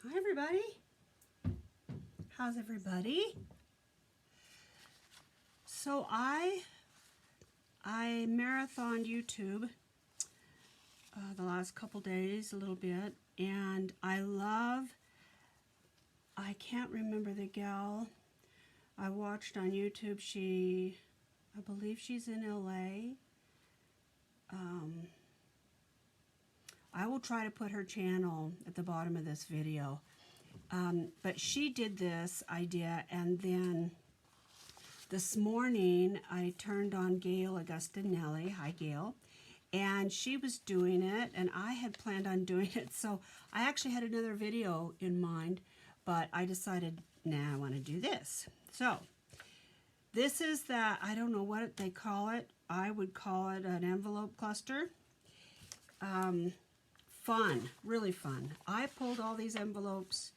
Hi everybody. How's everybody? So I marathoned YouTube the last couple days a little bit, and I can't remember the gal I watched on YouTube. I believe she's in LA. I will try to put her channel at the bottom of this video. But she did this idea, and then this morning I turned on Gail Augustinelli. Hi, Gail. And she was doing it, and I had planned on doing it. So I actually had another video in mind, but I decided, nah, I want to do this. So this is I don't know what they call it. I would call it an envelope cluster. Fun, really fun. I pulled all these envelopes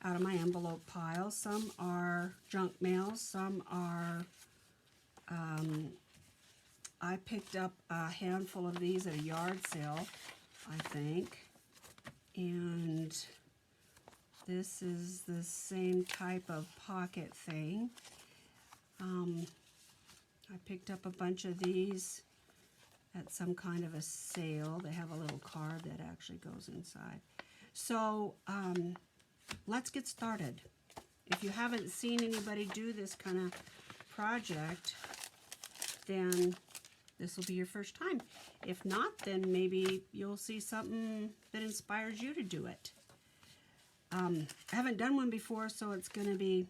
out of my envelope pile. Some are junk mail, some are, I picked up a handful of these at a yard sale, I think. And this is the same type of pocket thing. I picked up a bunch of these at some kind of a sale. They have a little card that actually goes inside. So let's get started. If you haven't seen anybody do this kind of project, then this will be your first time. If not, then maybe you'll see something that inspires you to do it. I haven't done one before, so it's going to be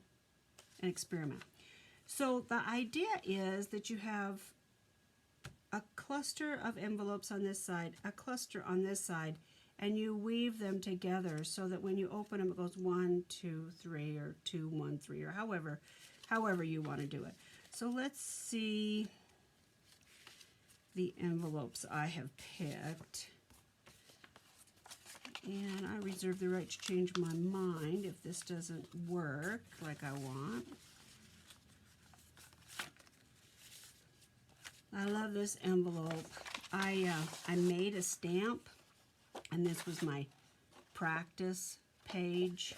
an experiment. So the idea is that you have a cluster of envelopes on this side, a cluster on this side, and you weave them together so that when you open them, it goes 1, 2, 3, or 2, 1, 3, or however you want to do it. So let's see the envelopes I have picked. And I reserve the right to change my mind if this doesn't work like I want. I love this envelope. I made a stamp, and this was my practice page.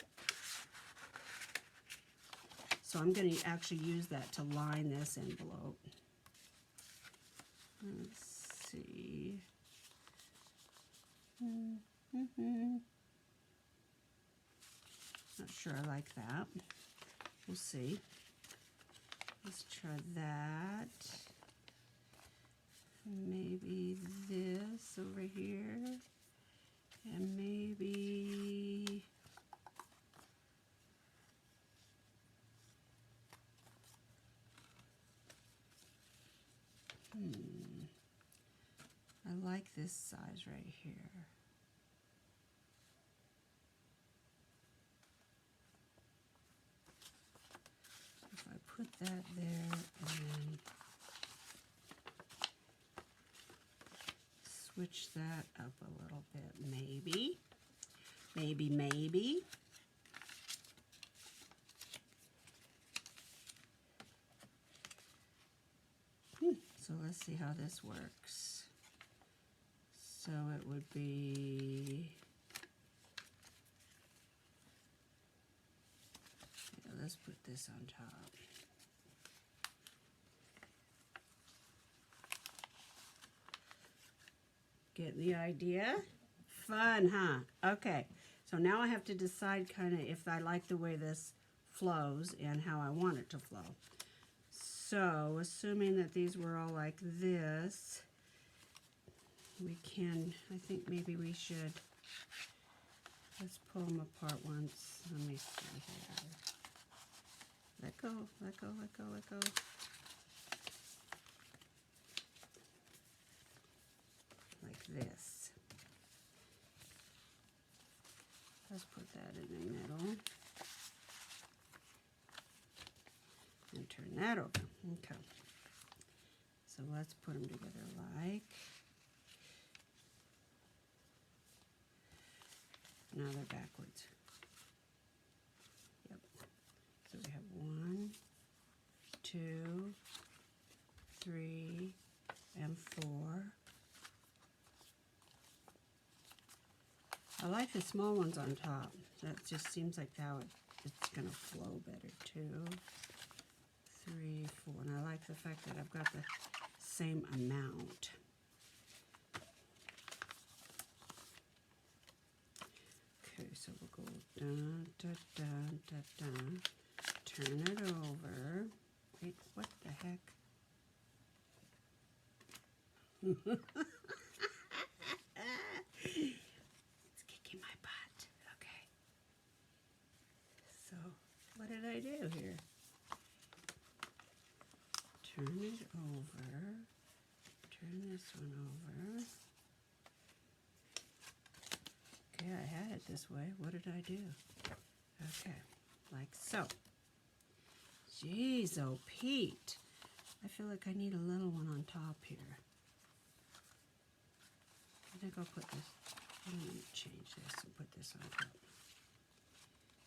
So I'm going to actually use that to line this envelope. Let's see. Not sure I like that. We'll see. Let's try that. Maybe this over here, and maybe I like this size right here. If I put that there and then switch that up a little bit, maybe. So let's see how this works. So it would be, yeah, let's put this on top. Get the idea? Fun, huh? Okay, so now I have to decide kind of if I like the way this flows and how I want it to flow. So, assuming that these were all like this, we can, I think maybe we should, let's pull them apart once. Let me see here. Let go, let go, let go, let go. Like this. Let's put that in the middle. And turn that over. Okay. So let's put them together like. Now they're backwards. Yep. So we have 1, 2, 3, and 4. I like like the small ones on top. That just seems like how it's going to flow better. 2, 3, 4. And I like the fact that I've got the same amount. Okay, so we'll go dun, dun, dun, dun, dun. Turn it over. Wait, what the heck? It's kicking my butt. Okay. So, what did I do here? Turn it over. Turn this one over. Okay, I had it this way. What did I do? Okay, like so. Jeez, oh Pete. I feel like I need a little one on top here. I think I'll put this, I'm going to change this and put this on top.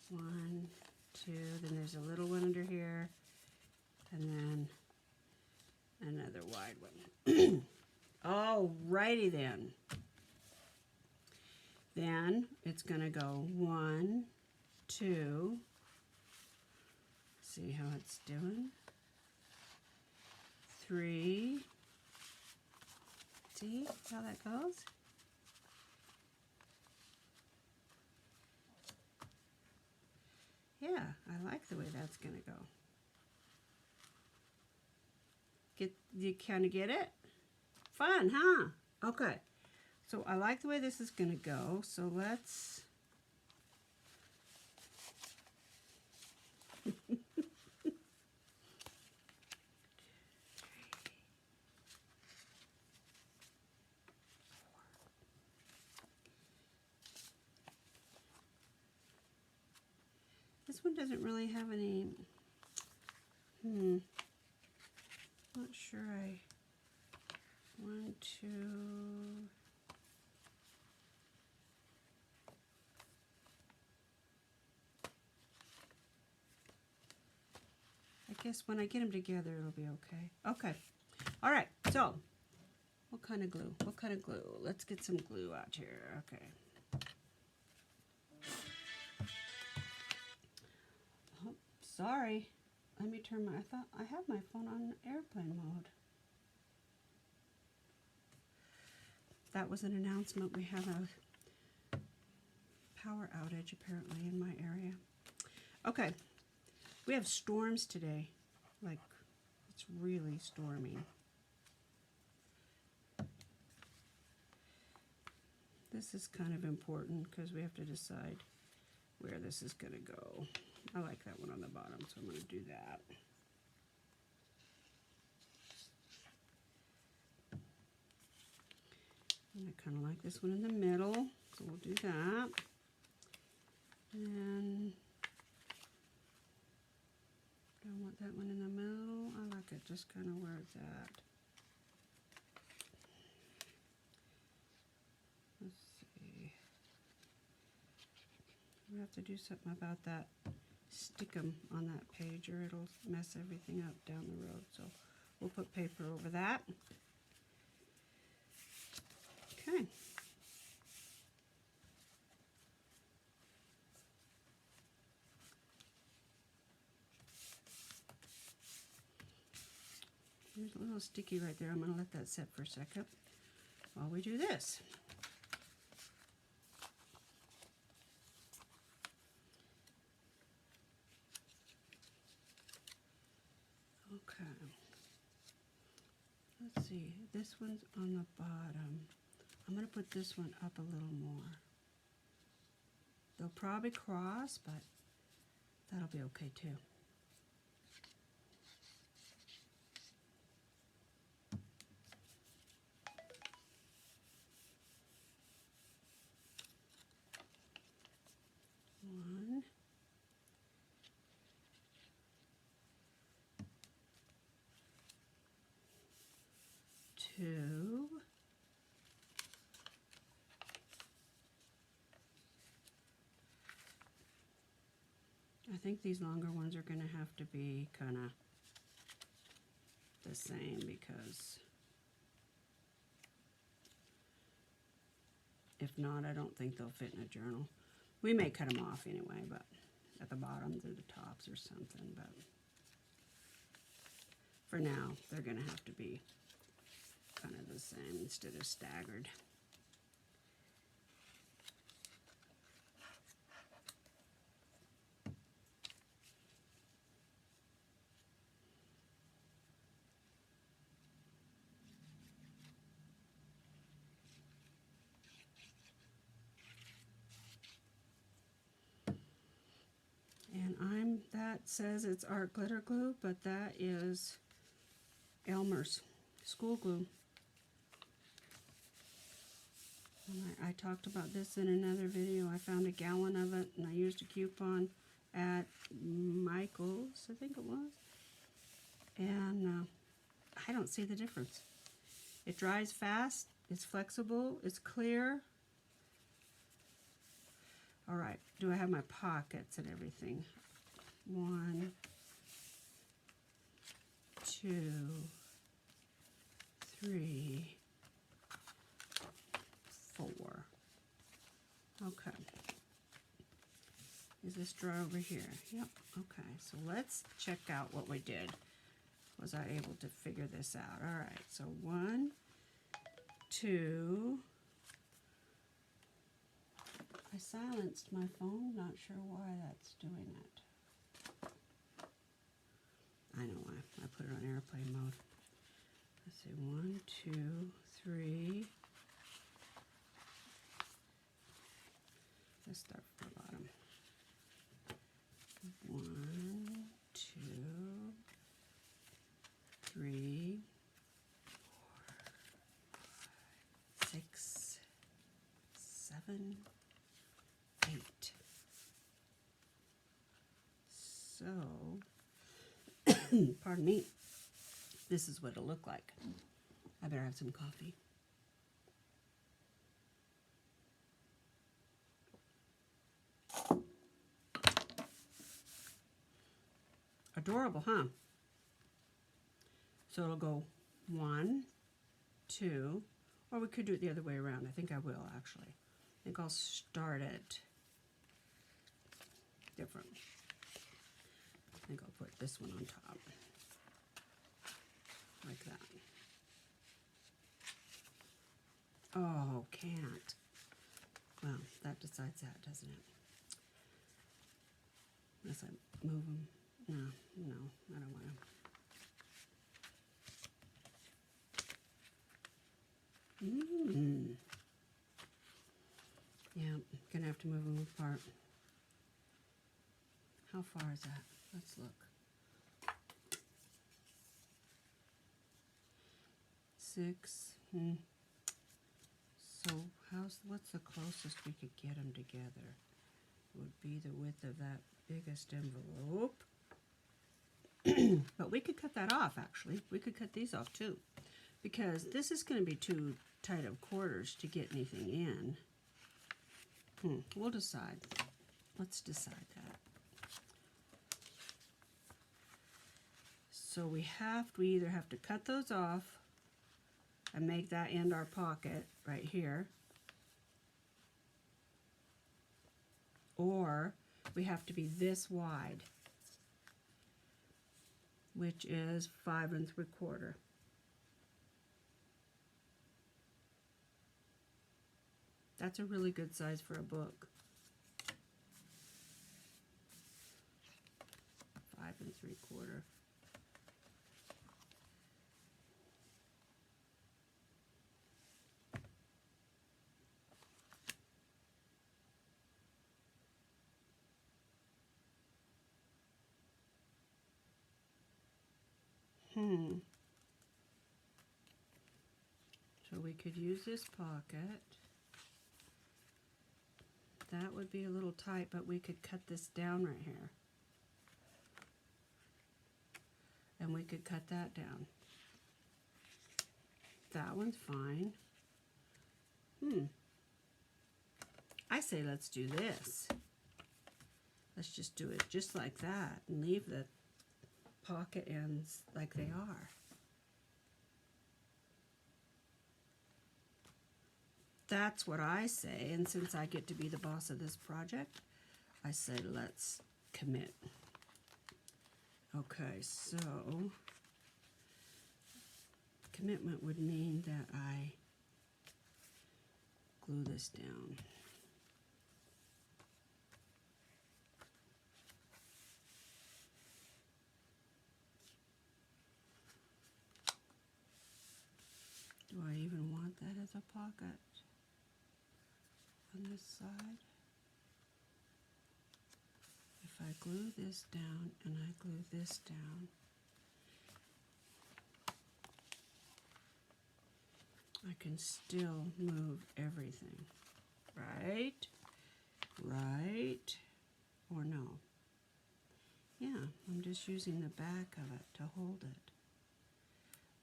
1, 2, then there's a little one under here, and then another wide one. Alrighty then. Then it's going to go 1, 2. See how it's doing? 3. See how that goes? Yeah, I like the way that's going to go. You kind of get it? Fun, huh? Okay. So I like the way this is going to go. So let's... This one doesn't really have any... Not sure I... 1, 2... I guess when I get them together, it'll be okay. Okay. All right. So, what kind of glue? What kind of glue? Let's get some glue out here. Okay. Oh, sorry. Let me turn my... I thought I have my phone on airplane mode. That was an announcement. We have a power outage apparently in my area. Okay. We have storms today. Like, it's really stormy. This is kind of important because we have to decide where this is going to go. I like that one on the bottom, so I'm going to do that. And I kind of like this one in the middle, so we'll do that. And I want that one in the middle. I like it just kind of where it's at. Let's see. We have to do something about that. Stick them on that page or it'll mess everything up down the road. So we'll put paper over that. Okay. There's a little sticky right there. I'm going to let that set for a second while we do this. Okay. Let's see. This one's on the bottom. I'm going to put this one up a little more. They'll probably cross, but that'll be okay too. One. 2. I think these longer ones are going to have to be kind of the same because If not, I don't think they'll fit in a journal. We may cut them off anyway, but at the bottoms or the tops or something, but for now, they're going to have to be kind of the same instead of staggered. And that says it's art glitter glue, but that is Elmer's school glue. And I talked about this in another video. I found a gallon of it, and I used a coupon at Michael's, I think it was. And I don't see the difference. It dries fast, it's flexible, it's clear. All right, do I have my pockets and everything? 1, 2, 3, 4. Okay. Is this drawer over here? Yep. Okay, so let's check out what we did. Was I able to figure this out? All right, so 1, 2. I silenced my phone, not sure why that's doing it. I know why. I put it on airplane mode. Let's see, 1, 2, 3. Let's start from the bottom. 1, 2, 3, 4, 5, 6, 7, 8. So, pardon me, this is what it'll look like. I better have some coffee. Adorable, huh? So it'll go 1, 2, or we could do it the other way around. I think I will, actually. I think I'll start it different. I think I'll put this one on top, like that. Oh, can't. Well, that decides that, doesn't it? Unless I move them. No, I don't want to. Yeah, gonna have to move them apart. How far is that? Let's look. 6. So what's the closest we could get them together? Would be the width of that biggest envelope. But we could cut that off, actually. We could cut these off too, because this is going to be too tight of quarters to get anything in. We'll decide. Let's decide that. So we either have to cut those off and make that end our pocket right here, or we have to be this wide, which is 5 3/4. That's a really good size for a book. 5 3/4. So we could use this pocket. That would be a little tight, but we could cut this down right here. And we could cut that down. That one's fine. I say let's do this. Let's just do it just like that and leave the pocket ends like they are. that's what I say, and since I get to be the boss of this project, I say let's commit. Okay, so commitment would mean that I glue this down. Do I even want that as a pocket on this side? If I glue this down and I glue this down, I can still move everything, right? Right? Or no? Yeah, I'm just using the back of it to hold it.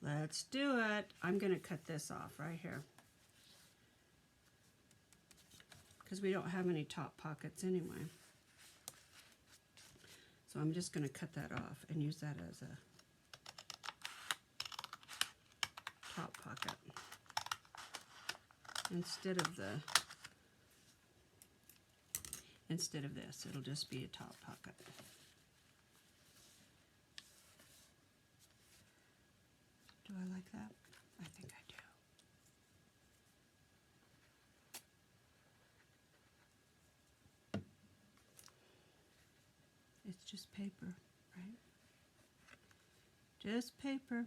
Let's do it. I'm going to cut this off right here, because we don't have any top pockets anyway. So I'm just going to cut that off and use that as a top pocket. Instead of this, it'll just be a top pocket. Do I like that? I think I do. It's just paper, right? Just paper.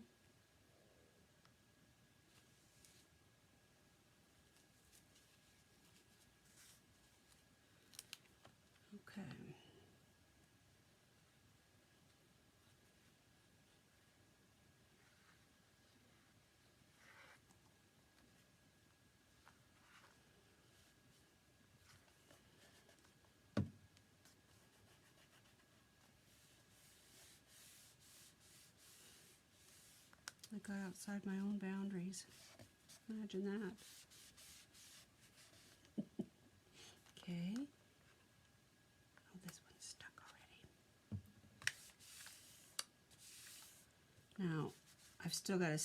Okay. I got outside my own boundaries. Imagine that. Okay. Oh, this one's stuck already. Now, I've still got to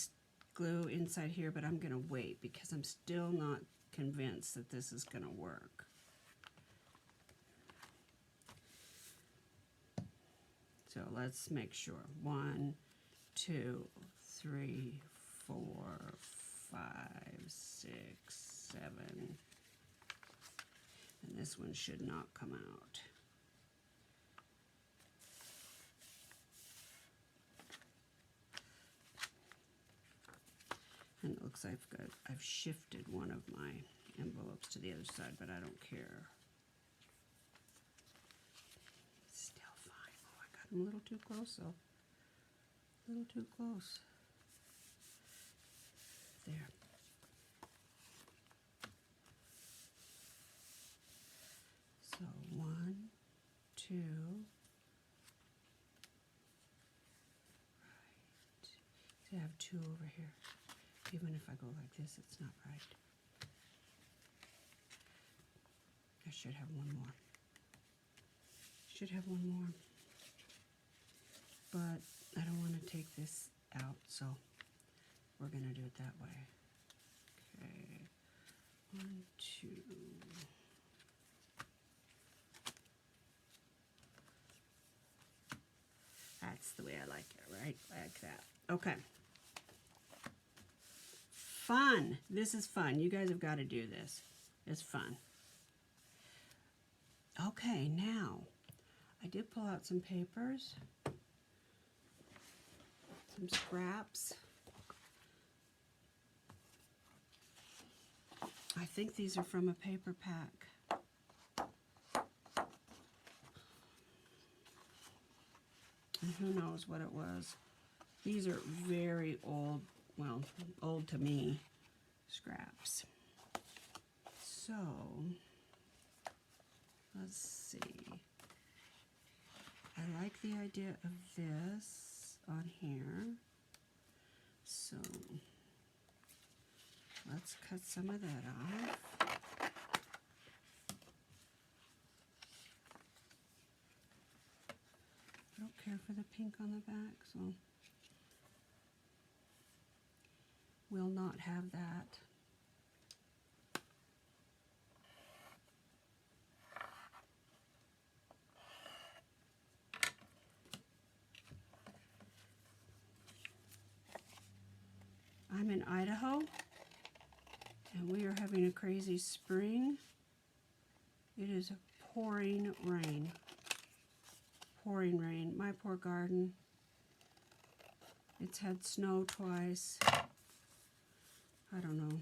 glue inside here, but I'm going to wait because I'm still not convinced that this is going to work. So let's make sure. 1, 2, 3, 4, 5, 6, 7. And this one should not come out. And it looks like I've shifted one of my envelopes to the other side, but I don't care. Still fine. Oh, I got them a little too close, though. A little too close. There. So 1, 2. Right. See, I have 2 over here. Even if I go like this, it's not right. I should have one more. Should have one more. But I don't want to take this out, so we're going to do it that way. Okay. 1, 2. That's the way I like it, right? Like that. Okay. Fun. This is fun. You guys have got to do this. It's fun. Okay, now, I did pull out some papers, some scraps. I think these are from a paper pack. And who knows what it was. These are very old, well, old to me, scraps. So, let's see. I like the idea of this on here. So, let's cut some of that off. I don't care for the pink on the back, so we'll not have that. crazy spring. It is pouring rain. Pouring rain. My poor garden. It's had snow twice. I don't know.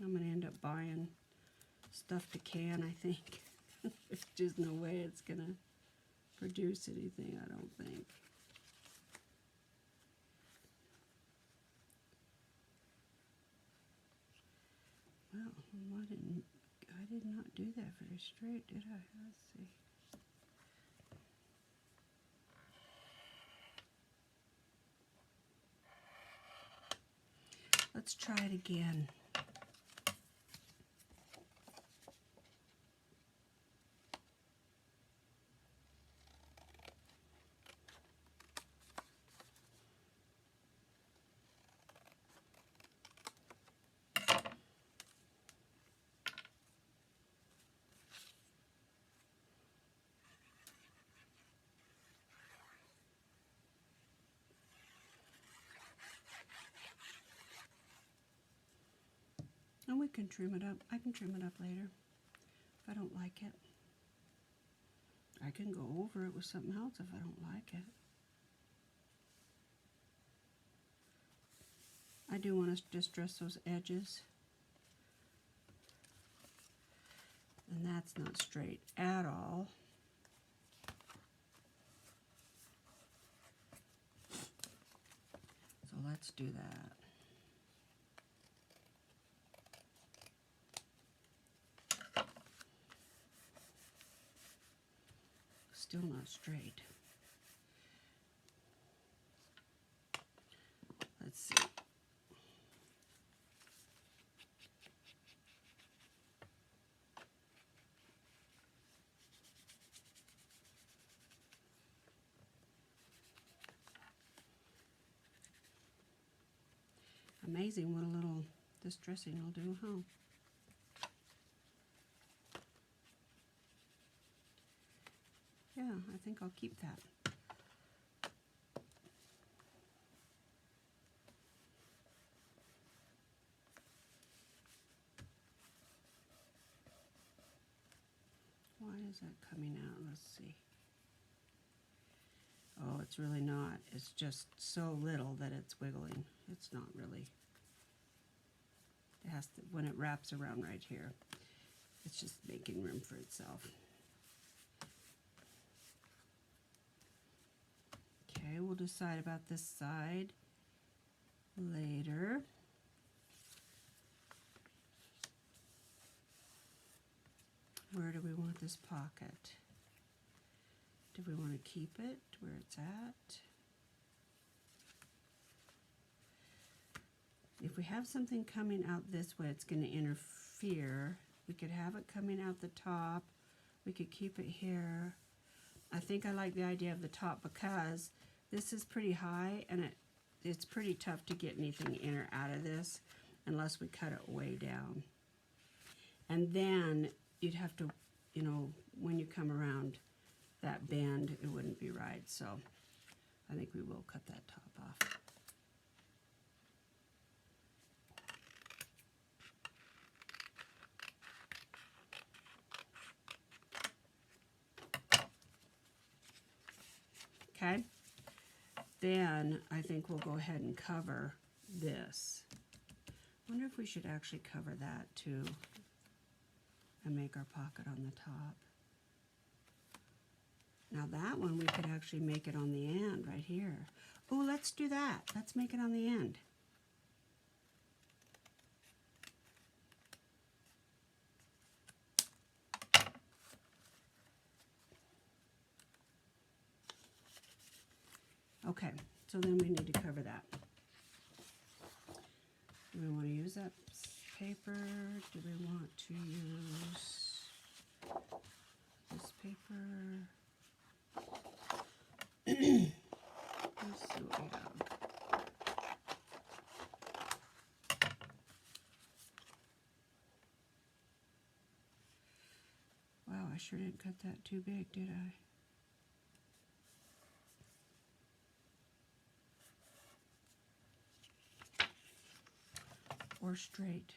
I'm going to end up buying stuff to can, I think. There's just no way it's going to produce anything, I don't think. Well, I did not do that very straight, did I? Let's see. Let's try it again. And we can trim it up. I can trim it up later if I don't like it. I can go over it with something else if I don't like it. I do want to just dress those edges. And that's not straight at all. So let's do that. Still not straight. Let's see. Amazing what a little distressing will do, huh? Yeah, I think I'll keep that. Why is that coming out? Let's see. Oh, it's really not. It's just so little that it's wiggling. It's not really. It has to, when it wraps around right here, it's just making room for itself. Okay, we'll decide about this side later. Where do we want this pocket? Do we want to keep it where it's at? If we have something coming out this way, it's going to interfere. We could have it coming out the top. We could keep it here. I think I like the idea of the top because this is pretty high and it's pretty tough to get anything in or out of this unless we cut it way down. And then you'd have to, you know, when you come around that bend, it wouldn't be right. So I think we will cut that top off. Okay, then I think we'll go ahead and cover this. I wonder if we should actually cover that too and make our pocket on the top. Now that one we could actually make it on the end right here. Oh, let's do that. Let's make it on the end. Okay, so then we need to cover that. Do we want to use that paper? Do we want to use this paper? Let's see what we have. Wow, I sure didn't cut that too big, did I? Or straight.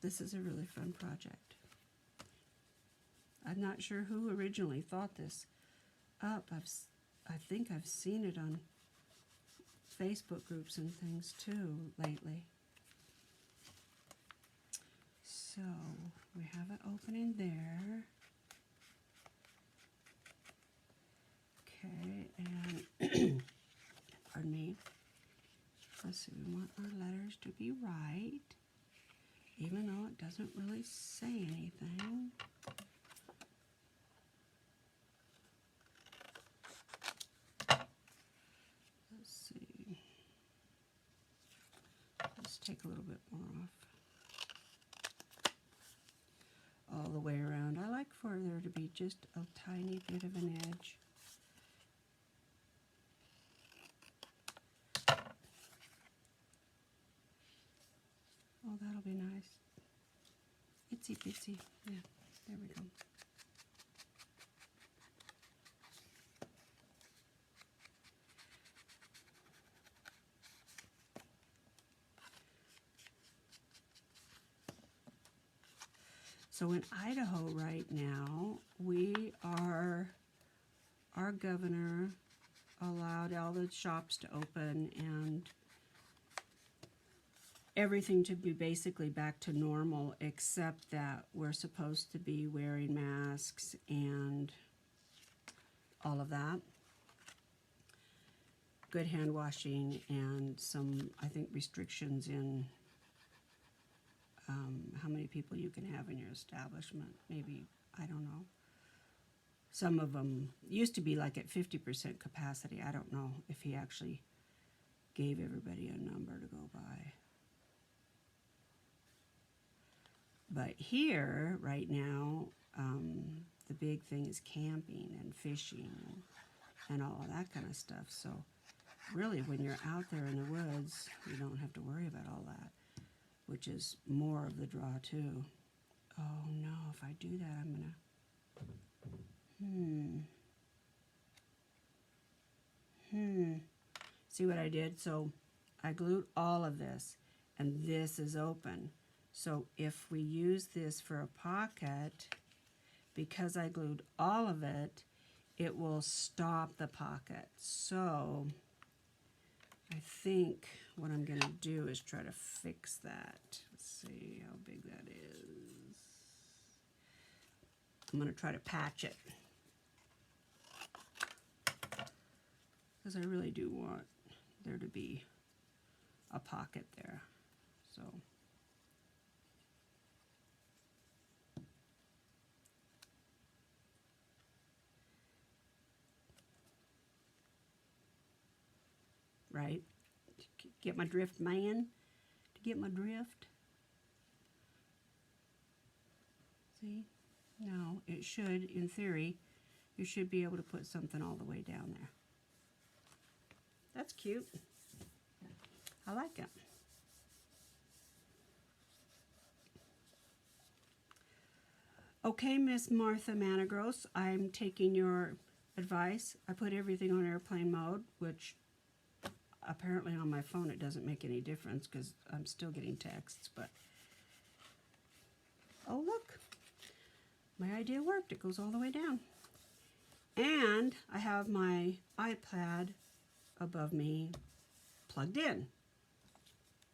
This is a really fun project. I'm not sure who originally thought this up. I think I've seen it on Facebook groups and things too lately. So we have it open in there. Okay, and pardon me. Let's see, we want our letters to be right, even though it doesn't really say anything. Let's see. Let's take a little bit more off. All the way around. I like for there to be just a tiny bit of an edge. Oh, that'll be nice. Itsy bitsy. Yeah, there we go. So in Idaho right now, our governor allowed all the shops to open and everything to be basically back to normal, except that we're supposed to be wearing masks and all of that. Good hand washing and some, I think, restrictions in how many people you can have in your establishment. Maybe, I don't know. Some of them used to be like at 50% capacity. I don't know if he actually gave everybody a number to go by. But here, right now, the big thing is camping and fishing and all of that kind of stuff. So really, when you're out there in the woods, you don't have to worry about all that, which is more of the draw too. Oh no, if I do that, I'm gonna, See what I did? So I glued all of this, and this is open. So if we use this for a pocket, because I glued all of it, it will stop the pocket. So I think what I'm going to do is try to fix that. Let's see how big that is. I'm going to try to patch it, because I really do want there to be a pocket there. So right? Get my drift, man? To get my drift? See? No, it should, in theory, you should be able to put something all the way down there. That's cute. I like it. Okay, Miss Martha Managros, I'm taking your advice. I put everything on airplane mode, which apparently on my phone it doesn't make any difference because I'm still getting texts, but oh look, my idea worked. It goes all the way down. And I have my iPad above me plugged in.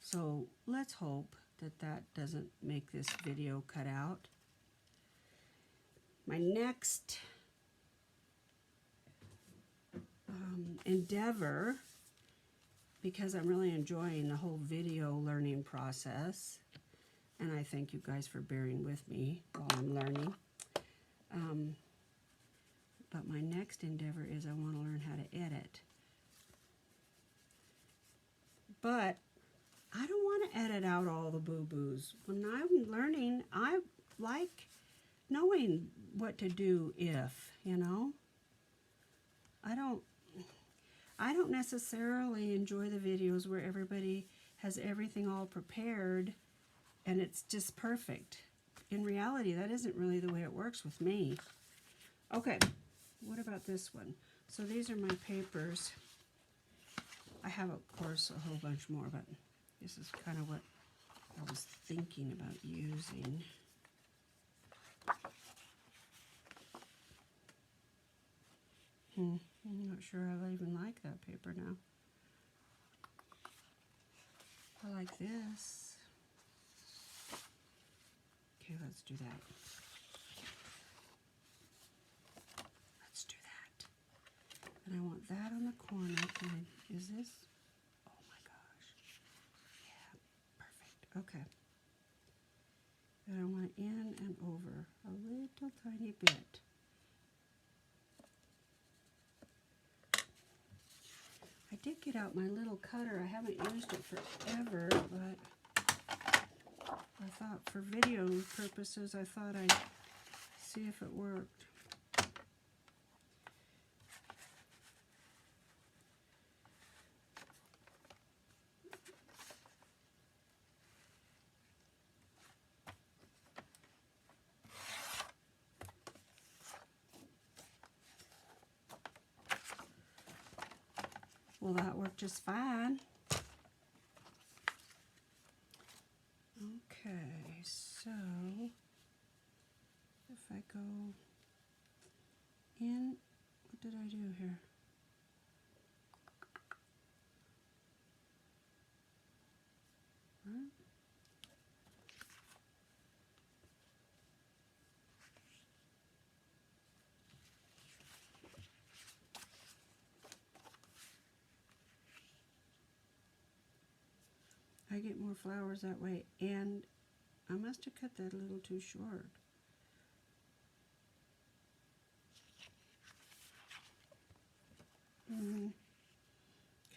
So let's hope that that doesn't make this video cut out. My next endeavor, because I'm really enjoying the whole video learning process, and I thank you guys for bearing with me while I'm learning. But my next endeavor is I want to learn how to edit. But I don't want to edit out all the boo-boos. When I'm learning, I like knowing what to do if, you know. I don't necessarily enjoy the videos where everybody has everything all prepared and it's just perfect. In reality, that isn't really the way it works with me. Okay, what about this one? So these are my papers. I have, of course, a whole bunch more, but this is kind of what I was thinking about using. I'm not sure I even like that paper now. I like this. Okay, let's do that. Let's do that. And I want that on the corner. Is this? Oh my gosh. Yeah, perfect. Okay. And I want in and over a little tiny bit. I did get out my little cutter. I haven't used it forever, but I thought for video purposes, I thought I'd see if it worked. Well, that worked just fine. Okay, so if I go in, what did I do here? Right. I get more flowers that way, and I must have cut that a little too short.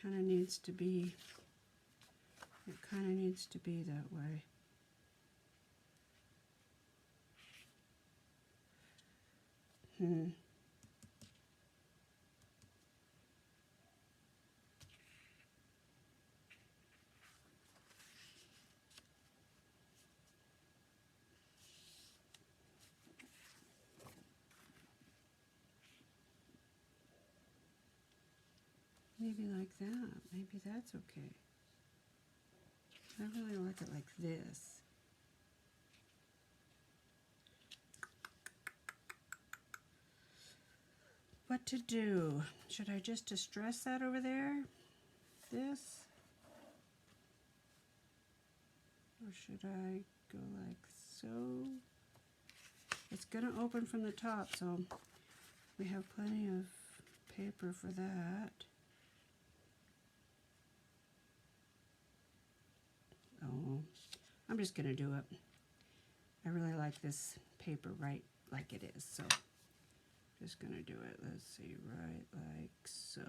Kind of needs to be, it kind of needs to be that way. Maybe like that. Maybe that's okay. I really like it like this. What to do? Should I just distress that over there? This? Or should I go like so? It's going to open from the top, so we have plenty of paper for that. Oh, I'm just going to do it. I really like this paper right like it is, so just going to do it. Let's see, right like so.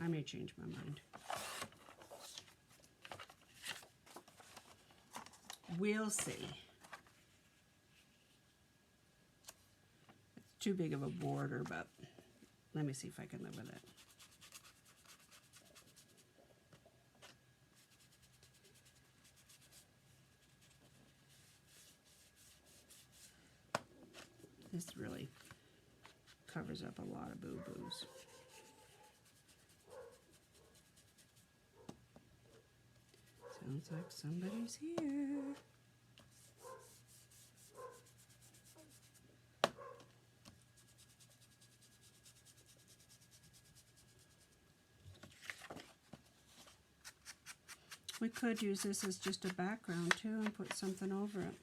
I may change my mind. We'll see. It's too big of a border, but let me see if I can live with it. This really covers up a lot of boo-boos. Sounds like somebody's here. We could use this as just a background too and put something over it.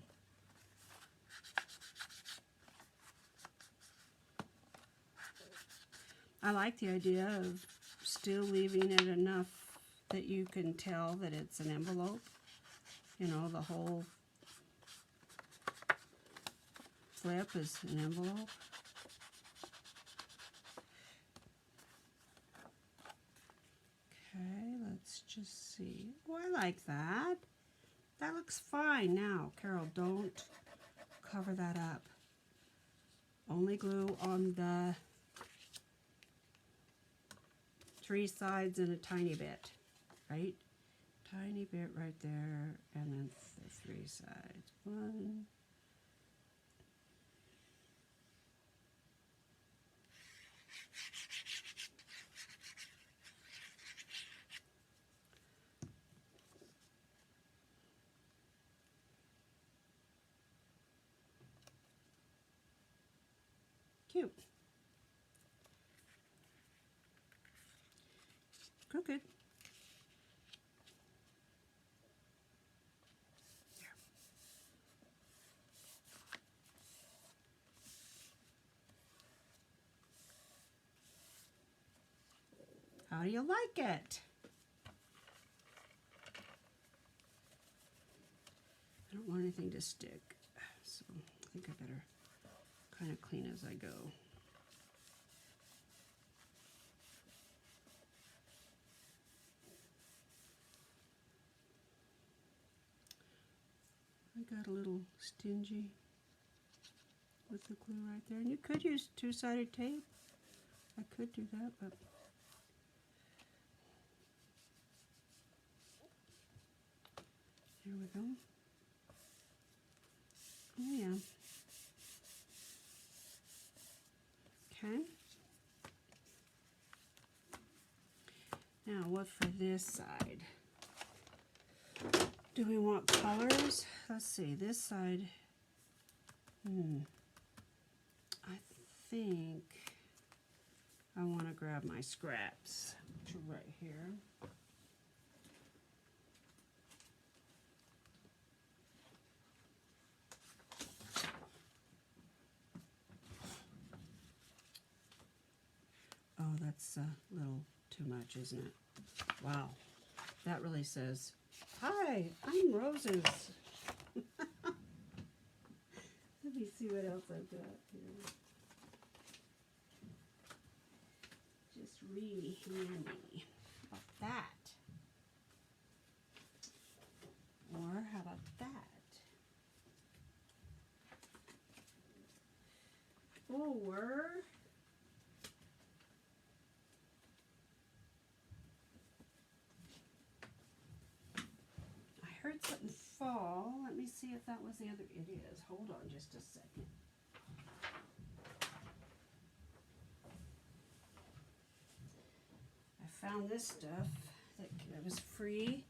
I like the idea of still leaving it enough that you can tell that it's an envelope. You know, the whole flip is an envelope. Okay, let's just see. Oh, I like that. That looks fine now. Carol, don't cover that up. Only glue on the 3 sides and a tiny bit, right? Tiny bit right there, and then the 3 sides. 1, Cute. Crooked. How do you like it? I don't want anything to stick, so I think I better kind of clean as I go. I got a little stingy with the glue right there, and you could use two-sided tape. I could do that, but there we go. Oh yeah. Okay. Now what for this side? Do we want colors? Let's see, this side, I think I want to grab my scraps to right here. Oh, that's a little too much, isn't it? Wow, that really says, "Hi, I'm Roses." Let me see what else I've got here. Just really handy. How about that? Or how about that? Or I heard something fall. Let me see if that was the other. It is. Hold on just a second. I found this stuff that was free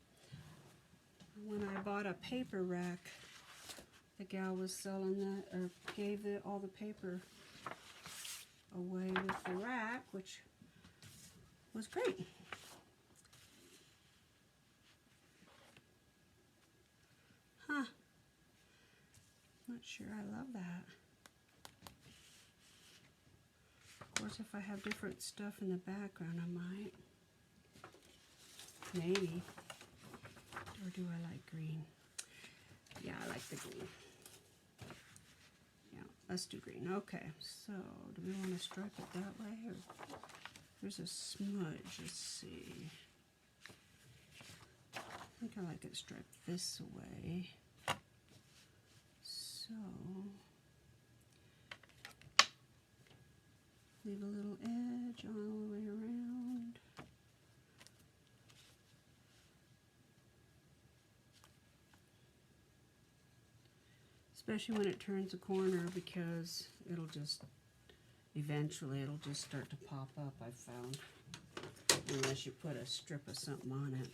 when I bought a paper rack. The gal was selling that, or gave all the paper away with the rack, which was great. Huh. Not sure I love that. Of course, if I have different stuff in the background, I might. Maybe. Or do I like green? Yeah, I like the green. Yeah, let's do green. Okay, so do we want to stripe it that way? Or there's a smudge. Let's see. I think I like it striped this way. So leave a little edge all the way around. Especially when it turns a corner, because it'll just, eventually it'll just start to pop up, I've found. Unless you put a strip of something on it.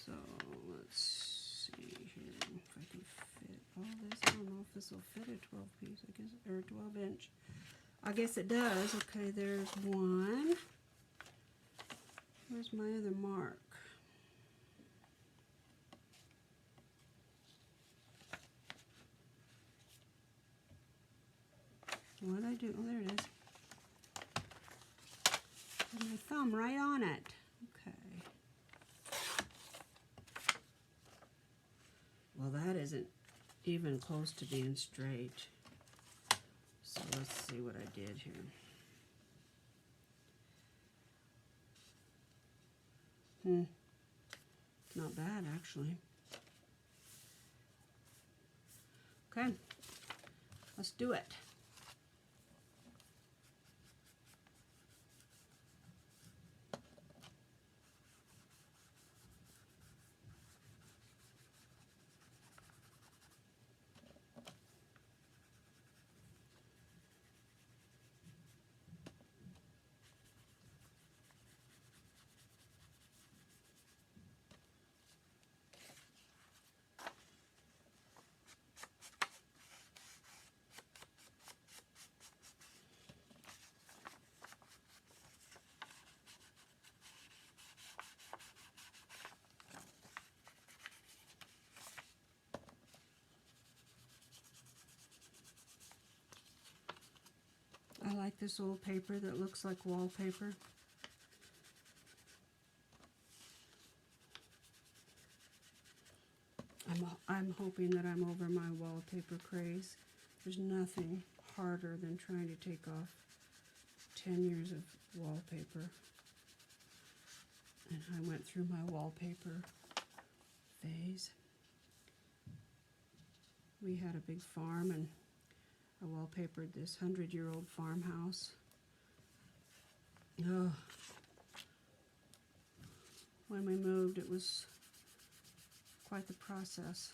So let's see here if I can fit all this. I don't know if this will fit a 12 piece, I guess, or 12 inch. I guess it does. Okay, there's one. Where's my other mark? What did I do? Oh, there it is. Put my thumb right on it. Okay. Well, that isn't even close to being straight. So let's see what I did here. Not bad, actually. Okay, let's do it. like this old paper that looks like wallpaper. I'm hoping that I'm over my wallpaper craze. There's nothing harder than trying to take off 10 years of wallpaper. And I went through my wallpaper phase. We had a big farm and I wallpapered this 100-year-old farmhouse. Oh. When we moved, it was quite the process.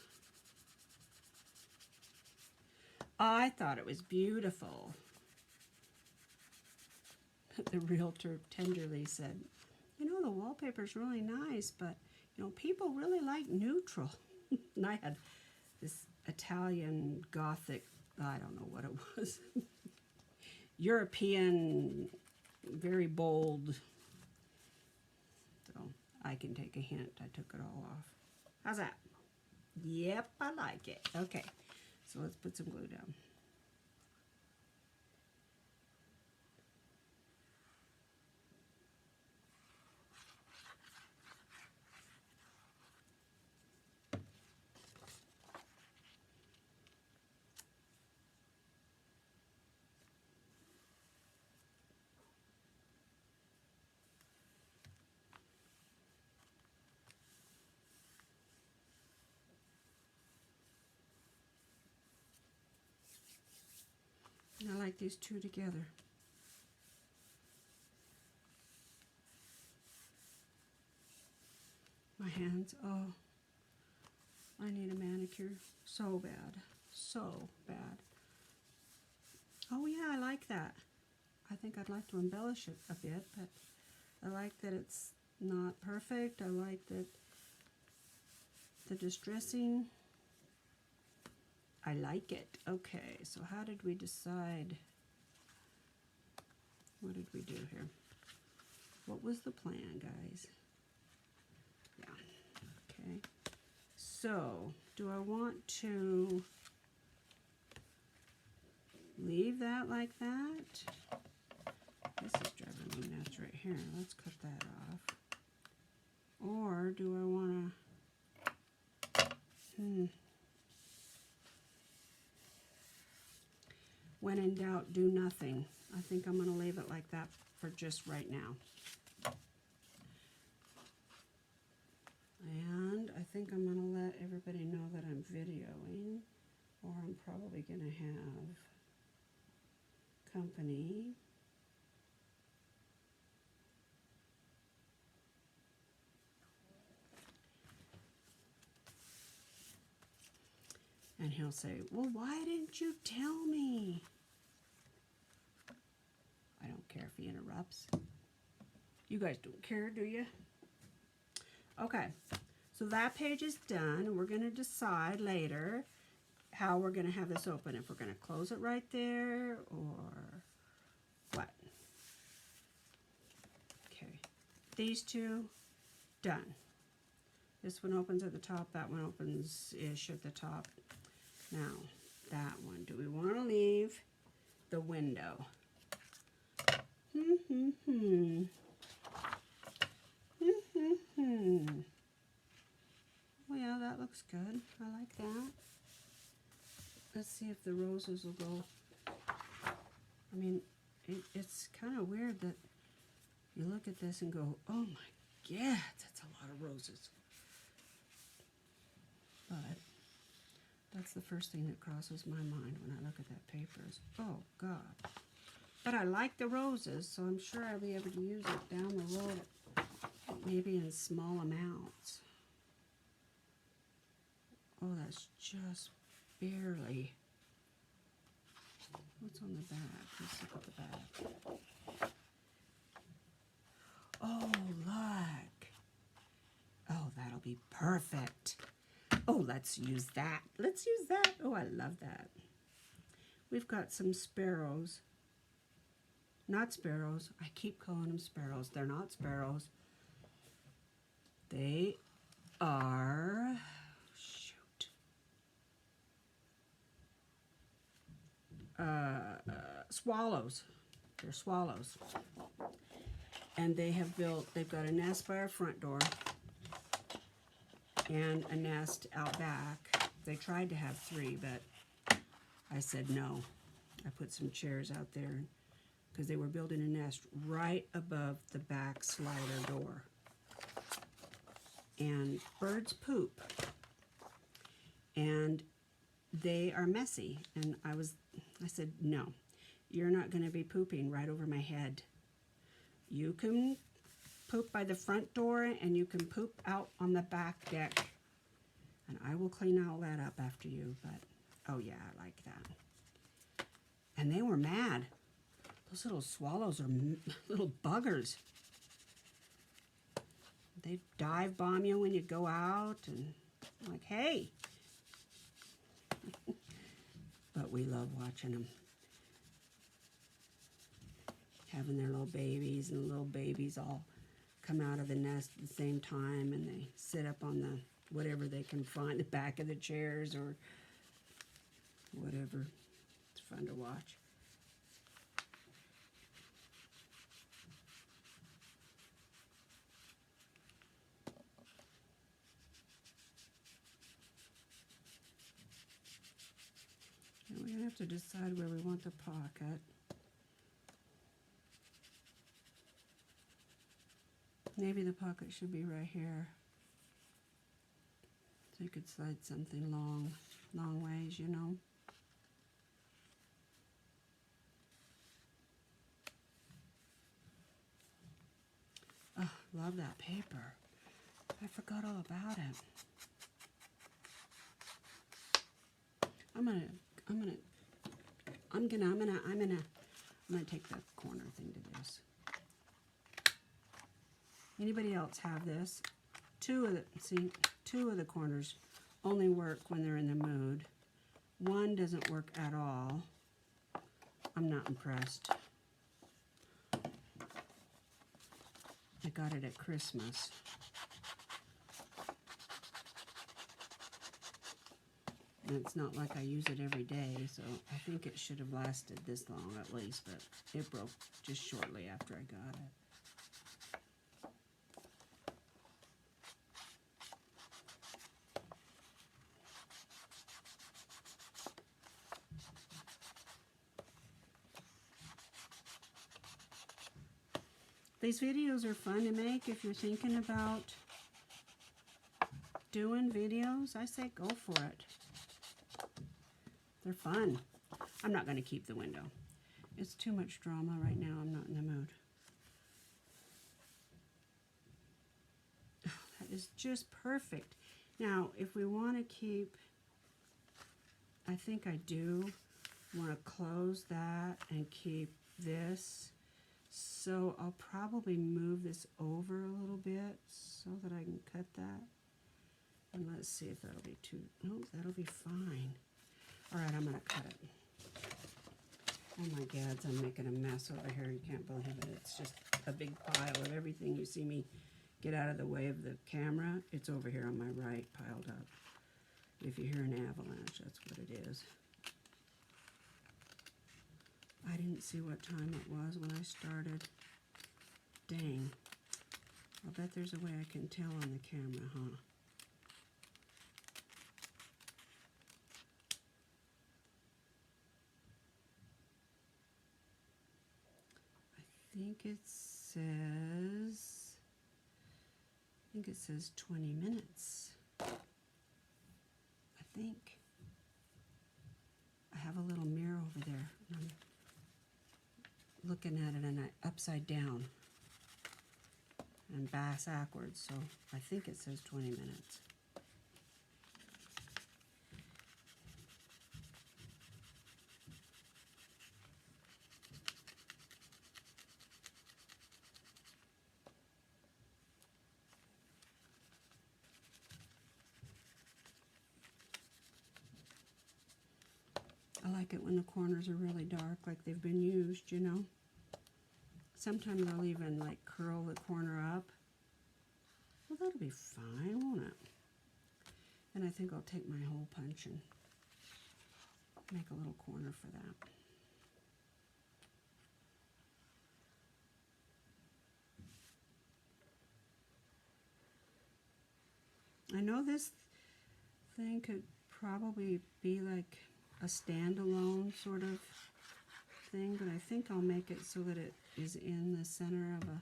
I thought it was beautiful. The realtor tenderly said, you know, the wallpaper's really nice, but, you know, people really like neutral. And I had this Italian Gothic, I don't know what it was, European, very bold. So I can take a hint. I took it all off. How's that? Yep, I like it. Okay, so let's put some glue down. I like these two together. My hands, oh, I need a manicure so bad, so bad. Oh yeah, I like that. I think I'd like to embellish it a bit, but I like that it's not perfect. I like that the distressing. I like it. Okay, so how did we decide? What did we do here? What was the plan, guys? Yeah, okay. So, do I want to leave that like that? This is driving me nuts right here. Let's cut that off. Or do I want to... When in doubt, do nothing. I think I'm going to leave it like that for just right now. And I think I'm going to let everybody know that I'm videoing, or I'm probably going to have company. And he'll say, well, why didn't you tell me? I don't care if he interrupts. You guys don't care, do you? Okay, so that page is done, and we're going to decide later how we're going to have this open. If we're going to close it right there, or what. Okay, these two, done. This one opens at the top, that one opens-ish at the top. Now, that one, do we want to leave the window? Well, yeah, that looks good. I like that. Let's see if the roses will go. I mean, it's kind of weird that you look at this and go, oh my God, that's a lot of roses. But that's the first thing that crosses my mind when I look at that paper is, oh God. But I like the roses, so I'm sure I'll be able to use it down the road, maybe in small amounts. Oh, that's just barely. What's on the back? Let's look at the back. Oh, look. Oh, that'll be perfect. Oh, let's use that. Let's use that. Oh, I love that. We've got some sparrows. Not sparrows. I keep calling them sparrows. They're not sparrows. They are... Shoot. Swallows. They're swallows. And they've got a nest by our front door and a nest out back. They tried to have 3, but I said no. I put some chairs out there because they were building a nest right above the back slider door. And birds poop. And they are messy. And I said, no, you're not going to be pooping right over my head. You can poop by the front door and you can poop out on the back deck. And I will clean all that up after you, but oh yeah, I like that. And they were mad. Those little swallows are little buggers. They dive bomb you when you go out and like, hey. But we love watching them. Having their little babies, and the little babies all come out of the nest at the same time, and they sit up on the whatever they can find, the back of the chairs or whatever. It's fun to watch. And we're going to have to decide where we want the pocket. Maybe the pocket should be right here. So you could slide something long ways, you know. Oh, love that paper. I forgot all about it. I'm gonna take the corner thing to this. Anybody else have this? Two of the corners only work when they're in the mood. One doesn't work at all. I'm not impressed. I got it at Christmas. And it's not like I use it every day, so I think it should have lasted this long at least, but it broke just shortly after I got it. These videos are fun to make if you're thinking about doing videos. I say go for it. They're fun. I'm not going to keep the window. It's too much drama right now. I'm not in the mood. Oh, that is just perfect. Now, if we want to keep, I think I do want to close that and keep this. So I'll probably move this over a little bit so that I can cut that. And let's see if that'll be too, no, that'll be fine. All right, I'm gonna cut it. Oh my gads, I'm making a mess over here. You can't believe it. It's just a big pile of everything. You see me get out of the way of the camera. It's over here on my right, piled up. If you hear an avalanche, that's what it is. I didn't see what time it was when I started. Dang. I'll bet there's a way I can tell on the camera, huh? I think it says 20 minutes. I think. I have a little mirror over there. And I'm looking at it and upside down and backwards, so I think it says 20 minutes. I like it when the corners are really dark, like they've been used, you know. Sometimes I'll even like curl the corner up. Well, that'll be fine, won't it? And I think I'll take my hole punch and make a little corner for that. I know this thing could probably be like a standalone sort of thing, but I think I'll make it so that it is in the center of a,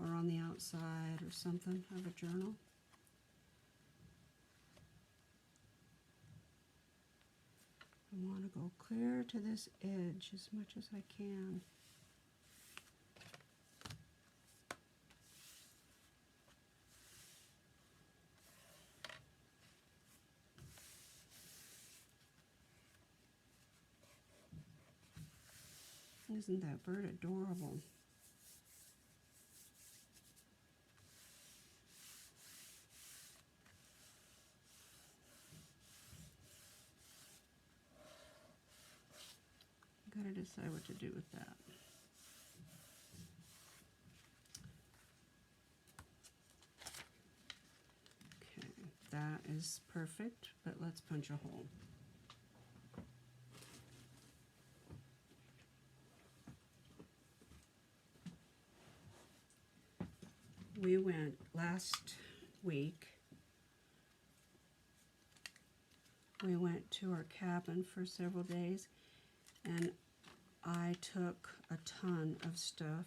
or on the outside or something of a journal. I want to go clear to this edge as much as I can. Isn't that bird adorable? Gotta decide what to do with that. Okay, that is perfect, but let's punch a hole. We went last week, we went to our cabin for several days, and I took a ton of stuff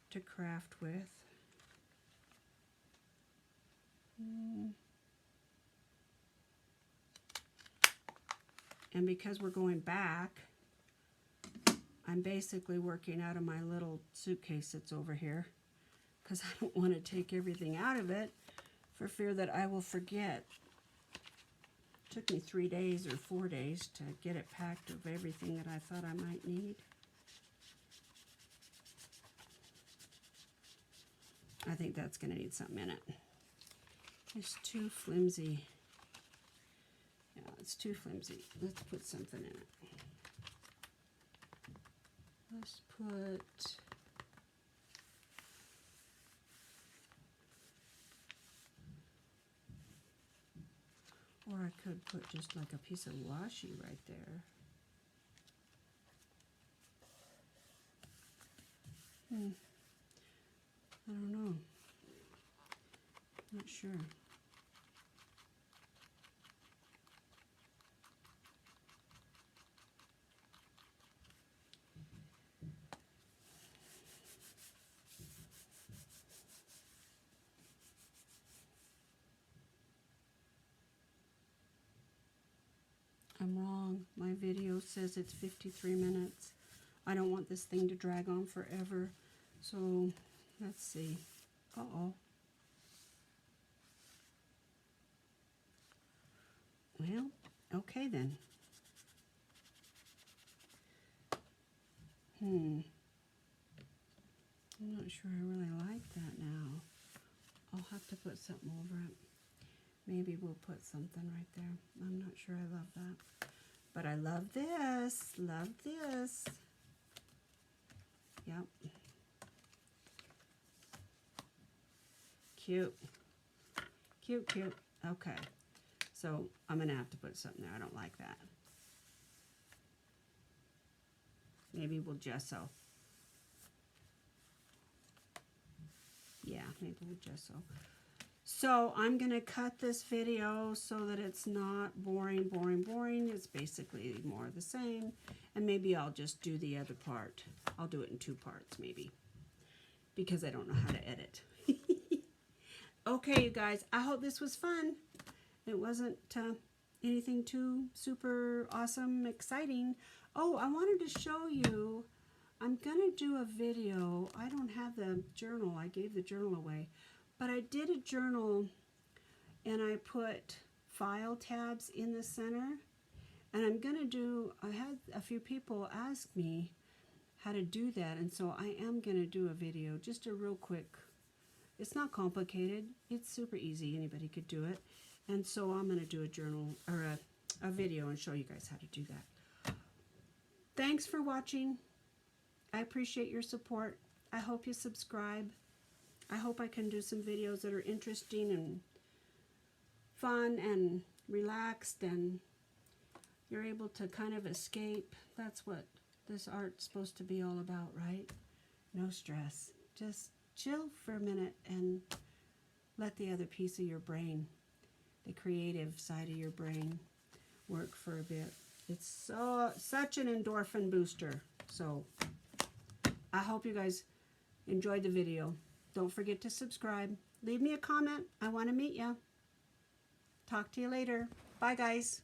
to craft with. And because we're going back, I'm basically working out of my little suitcase that's over here, because I don't want to take everything out of it for fear that I will forget. It took me 3 days or 4 days to get it packed of everything that I thought I might need. I think that's going to need something in it. It's too flimsy. Yeah, it's too flimsy. Let's put something in it. Let's put... Or I could put just like a piece of washi right there. I don't know. Not sure. I'm wrong. My video says it's 53 minutes. I don't want this thing to drag on forever. So, let's see. Uh-oh. Well, okay then. I'm not sure I really like that now. I'll have to put something over it. Maybe we'll put something right there. I'm not sure I love that. But I love this. Love this. Yep. Cute. Cute, cute. Okay. So I'm going to have to put something there. I don't like that. Maybe we'll gesso. Yeah, maybe we'll gesso. So I'm going to cut this video so that it's not boring, boring, boring. It's basically more of the same. And maybe I'll just do the other part. I'll do it in 2 parts maybe, because I don't know how to edit. Okay, you guys, I hope this was fun. It wasn't anything too super awesome, exciting. Oh, I wanted to show you, I'm going to do a video. I don't have the journal. I gave the journal away. But I did a journal, and I put file tabs in the center. And I'm going to do, I had a few people ask me how to do that. And so I am going to do a video, just a real quick. It's not complicated. It's super easy. Anybody could do it. And so I'm going to do a journal, or a video, and show you guys how to do that. Thanks for watching. I appreciate your support. I hope you subscribe. I hope I can do some videos that are interesting and fun and relaxed, and you're able to kind of escape. That's what this art's supposed to be all about, right? No stress. Just chill for a minute and let the other piece of your brain, the creative side of your brain, work for a bit. It's such an endorphin booster. So I hope you guys enjoyed the video. Don't forget to subscribe. Leave me a comment. I want to meet you. Talk to you later. Bye, guys.